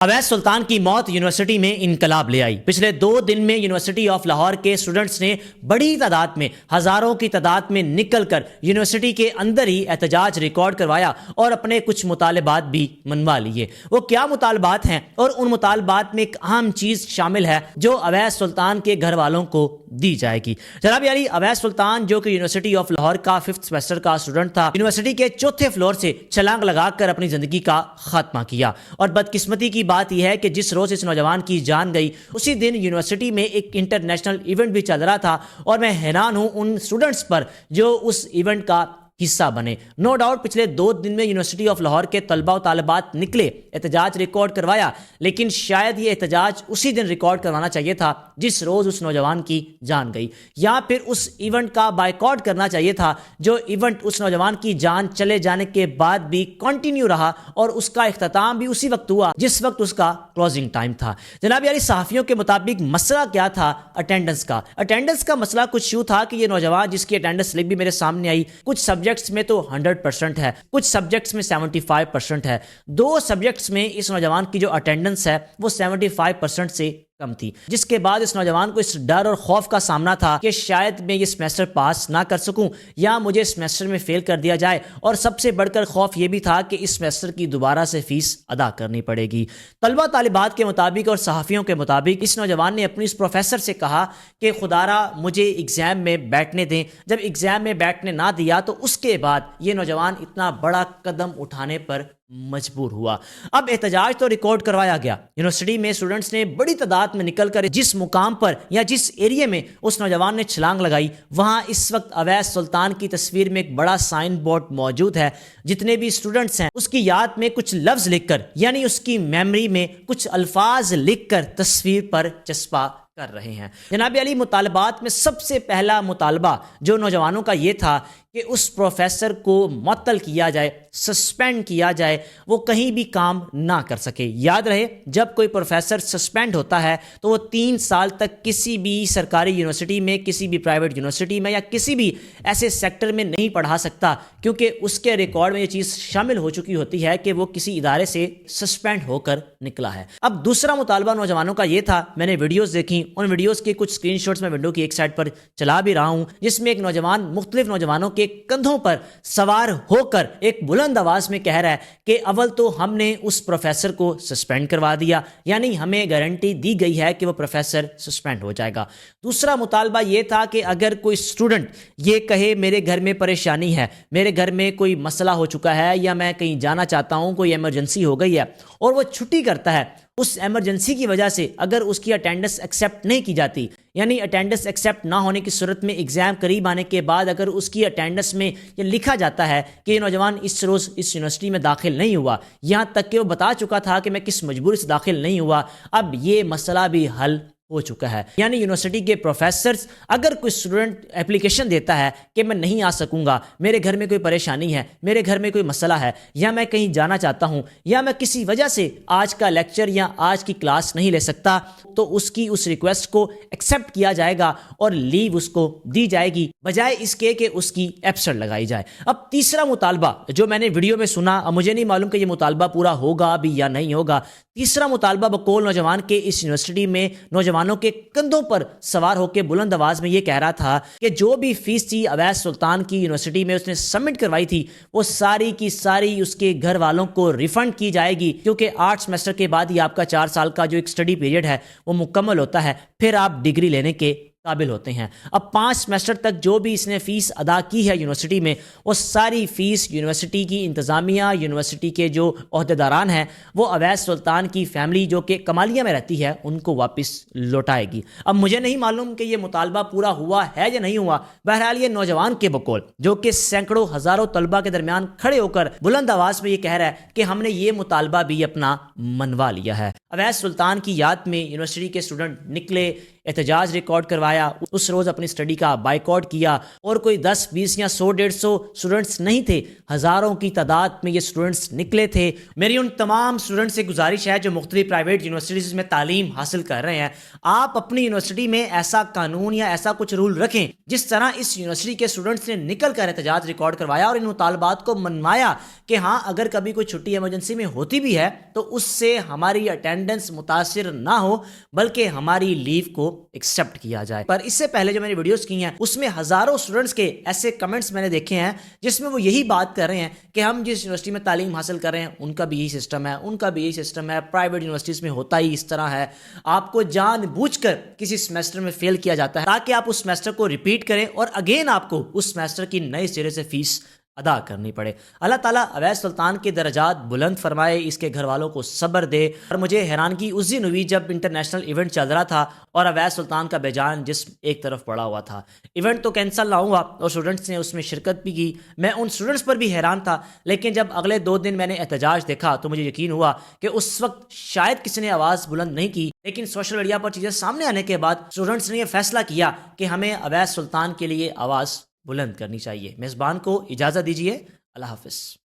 अवैस सुल्तान की मौत यूनिवर्सिटी में इनकलाब ले आई। पिछले 2 दिन में यूनिवर्सिटी ऑफ लाहौर के स्टूडेंट्स ने बड़ी तादाद में, हजारों की तादाद में निकलकर यूनिवर्सिटी के अंदर ही एहतजाज रिकॉर्ड करवाया और अपने कुछ मुतालबात भी मनवा लिए। वो क्या मुतालबात हैं और उन मुतालबात में एक अहम चीज शामिल है जो अवैस सुल्तान के घर वालों को दी जाएगी। जनाब यानी अवैस सुल्तान जो कि यूनिवर्सिटी ऑफ लाहौर का 5th सेमेस्टर का स्टूडेंट था, यूनिवर्सिटी के 4थे फ्लोर से छलांग लगाकर अपनी जिंदगी का खात्मा किया। और बदकिस्मती की बात यह है कि जिस रोज इस नौजवान की जान गई उसी दिन यूनिवर्सिटी में एक इंटरनेशनल इवेंट भी चल रहा था और मैं हैरान हूं उन स्टूडेंट्स पर जो उस इवेंट का हिस्सा बने। नो डाउट पिछले 2 दिन में यूनिवर्सिटी ऑफ लाहौर के तलबा और तालिबात निकले, एहतजाज रिकॉर्ड करवाया, लेकिन शायद ये एहतजाज उसी दिन रिकॉर्ड करवाना चाहिए था जिस रोज उस नौजवान की जान गई, या फिर उस इवेंट का बायकॉट करना चाहिए था जो इवेंट उस नौजवान की जान चले जाने के बाद भी कंटिन्यू रहा और उसका इख्तिताम भी उसी वक्त हुआ जिस वक्त उसका क्लोजिंग टाइम था। जनाब यानी सहाफियों के मुताबिक मसला क्या था? अटेंडेंस का मसला कुछ यूं था कि ये नौजवान जिसकी अटेंडेंस स्लिप भी मेरे सामने आई, कुछ सब्जेक्ट्स में तो 100% है, कुछ सब्जेक्ट्स में 75% है। 2 सब्जेक्ट्स में इस नौजवान की जो अटेंडेंस है वो 75% से कम थी, जिसके बाद इस नौजवान को इस डर और खौफ का सामना था कि शायद मैं ये सेमेस्टर पास ना कर सकूं या मुझे सेमेस्टर में फेल कर दिया जाए, और सबसे बढ़कर खौफ ये भी था कि इस सेमेस्टर की दोबारा से फीस अदा करनी पड़ेगी। तलबा तालिबात के मुताबिक और सहाफियों के मुताबिक इस नौजवान ने अपनी इस प्रोफेसर से कहा कि खुदारा मुझे एग्जाम में बैठने दें। जब एग्जाम में बैठने ना दिया तो उसके बाद ये नौजवान इतना बड़ा कदम उठाने पर मजबूर हुआ। अब एहतजाज तो रिकॉर्ड करवाया गया, यूनिवर्सिटी में स्टूडेंट्स ने बड़ी तादाद में निकलकर जिस मुकाम पर या जिस एरिया में उस नौजवान ने छलांग लगाई वहां इस वक्त अवैस सुल्तान की तस्वीर में एक बड़ा साइन बोर्ड मौजूद है। जितने भी स्टूडेंट्स हैं उसकी याद में कुछ लफ्ज लिखकर यानी उसकी मेमोरी में कुछ अल्फाज लिखकर तस्वीर पर चस्पा कर रहे हैं। जनाब अली मुतालबात में सबसे पहला मुतालबा जो नौजवानों का ये था कि उस प्रोफेसर को मुअत्तल किया जाए, सस्पेंड किया जाए, वो कहीं भी काम ना कर सके। याद रहे जब कोई प्रोफेसर सस्पेंड होता है तो वो 3 साल तक किसी भी सरकारी यूनिवर्सिटी में, किसी भी प्राइवेट यूनिवर्सिटी में या किसी भी ऐसे सेक्टर में नहीं पढ़ा सकता, क्योंकि उसके रिकॉर्ड में ये चीज़ शामिल हो चुकी होती है कि वो किसी इदारे से सस्पेंड होकर निकला है। अब दूसरा मुतालबा नौजवानों का ये था, मैंने वीडियोज़ देखी, उन वीडियोज़ के कुछ स्क्रीनशॉट्स मैं विंडो की एक साइड पर चला भी रहा हूँ, जिसमें एक नौजवान मुख्तलिफ नौजवानों के कंधों पर सवार होकर एक बुलंद आवाज में कह रहा है कि अव्वल तो हमने उस प्रोफेसर को सस्पेंड करवा दिया, यानी हमें गारंटी दी गई है कि वो प्रोफेसर सस्पेंड हो जाएगा। दूसरा मुतालबा यह था कि अगर कोई स्टूडेंट ये कहे मेरे घर में परेशानी है, मेरे घर में कोई मसला हो चुका है या मैं कहीं जाना चाहता हूं, कोई इमरजेंसी हो गई है, और वो छुट्टी करता है, उस इमरजेंसी की वजह से अगर उसकी अटेंडेंस एक्सेप्ट नहीं की जाती, यानी अटेंडेंस एक्सेप्ट ना होने की सूरत में एग्जाम करीब आने के बाद अगर उसकी अटेंडेंस में ये लिखा जाता है कि ये नौजवान इस रोज़ इस यूनिवर्सिटी में दाखिल नहीं हुआ, यहाँ तक कि वो बता चुका था कि मैं किस मजबूरी से दाखिल नहीं हुआ, अब ये मसला भी हल हो चुका है। यानी यूनिवर्सिटी के प्रोफेसर्स अगर कोई स्टूडेंट एप्लीकेशन देता है कि मैं नहीं आ सकूंगा, मेरे घर में कोई परेशानी है, मेरे घर में कोई मसला है, या मैं कहीं जाना चाहता हूं, या मैं किसी वजह से आज का लेक्चर या आज की क्लास नहीं ले सकता, तो उसकी उस रिक्वेस्ट को एक्सेप्ट किया जाएगा और लीव उसको दी जाएगी, बजाय इसके कि उसकी एब्सेंट लगाई जाए। अब तीसरा मुतालबा जो मैंने वीडियो में सुना, मुझे नहीं मालूम कि यह मुतालबा पूरा होगा भी या नहीं होगा। तीसरा मुतालबा बकौल नौजवान के इस यूनिवर्सिटी में नौजवानों के कंधों पर सवार होकर बुलंद आवाज में यह कह रहा था कि जो भी फीस थी अवैस सुल्तान की यूनिवर्सिटी में उसने सबमिट करवाई थी वो सारी की सारी उसके घर वालों को रिफंड की जाएगी, क्योंकि 8 सेमेस्टर के बाद ही आपका 4 साल का जो एक स्टडी पीरियड है वो मुकम्मल होता है, फिर आप डिग्री लेने के काबिल होते हैं। अब 5 सेमेस्टर तक जो भी इसने फीस अदा की है यूनिवर्सिटी में, वो सारी फीस यूनिवर्सिटी की इंतज़ामिया, यूनिवर्सिटी के जो ओहदेदारान हैं, वो अवैस सुल्तान की फैमिली जो कि कमालिया में रहती है उनको वापस लौटाएगी। अब मुझे नहीं मालूम कि ये मुतालबा पूरा हुआ है या नहीं हुआ। बहरहाल ये नौजवान के बकौल जो कि सैकड़ों हज़ारों तलबा के दरमियान खड़े होकर बुलंद आवाज़ में ये कह रहा है कि हमने ये मुतालबा भी अपना मनवा लिया है। अवैस सुल्तान की याद में यूनिवर्सिटी के स्टूडेंट निकले, एहतजाज रिकॉर्ड करवाया, उस रोज़ अपनी स्टडी का बाइकआउट किया और कोई 10, 20 या 100, 150 स्टूडेंट्स नहीं थे, हज़ारों की तादाद में ये स्टूडेंट्स निकले थे। मेरी उन तमाम स्टूडेंट्स से गुजारिश है जो मुख्तलिफ प्राइवेट यूनिवर्सिटीज़ में तालीम हासिल कर रहे हैं, आप अपनी यूनिवर्सिटी में ऐसा कानून या ऐसा कुछ रूल रखें जिस तरह इस यूनिवर्सिटी के स्टूडेंट्स ने निकल कर एहतजाज रिकॉर्ड करवाया और इन मुतालबात को मनवाया कि हाँ, अगर कभी कोई छुट्टी एमरजेंसी में होती भी है तो उससे हमारी अटेंडेंस मुतासिर ना हो, बल्कि हमारी लीव को एक्सेप्ट किया जाए। पर इससे पहले जो मैंने वीडियोस की हैं उसमें हजारों स्टूडेंट्स के ऐसे कमेंट्स मैंने देखे हैं जिसमें वो यही बात कर रहे हैं कि हम जिस यूनिवर्सिटी में तालीम हासिल कर रहे हैं उनका भी यही सिस्टम है, उनका भी यही सिस्टम है, प्राइवेट यूनिवर्सिटीज़ में होता ही इस तरह है, आपको जानबूझकर किसी सेमेस्टर में फेल किया जाता है ताकि आप उस सेमेस्टर को रिपीट करें और अगेन आपको उस सेमेस्टर की नए सिरे से फीस अदा करनी पड़े। अल्लाह ताला अवैस सुल्तान के दर्जात बुलंद फरमाए, इसके घर वालों को सब्र दे। और मुझे हैरानगी उस दिन हुई जब इंटरनेशनल इवेंट चल रहा था और अवैस सुल्तान का बेजान जिस्म एक तरफ पड़ा हुआ था। इवेंट तो कैंसिल ना हुआ और स्टूडेंट्स ने उसमें शिरकत भी की, मैं उन स्टूडेंट्स पर भी हैरान था, लेकिन जब अगले 2 दिन मैंने एहतजाज देखा तो मुझे यकीन हुआ कि उस वक्त शायद किसी ने आवाज़ बुलंद नहीं की, लेकिन सोशल मीडिया पर चीज़ें सामने आने के बाद स्टूडेंट्स ने यह फैसला किया कि हमें अवैस सुल्तान के लिए आवाज़ बुलंद करनी चाहिए। मेज़बान को इजाज़त दीजिए। अल्लाह हाफ़िज़।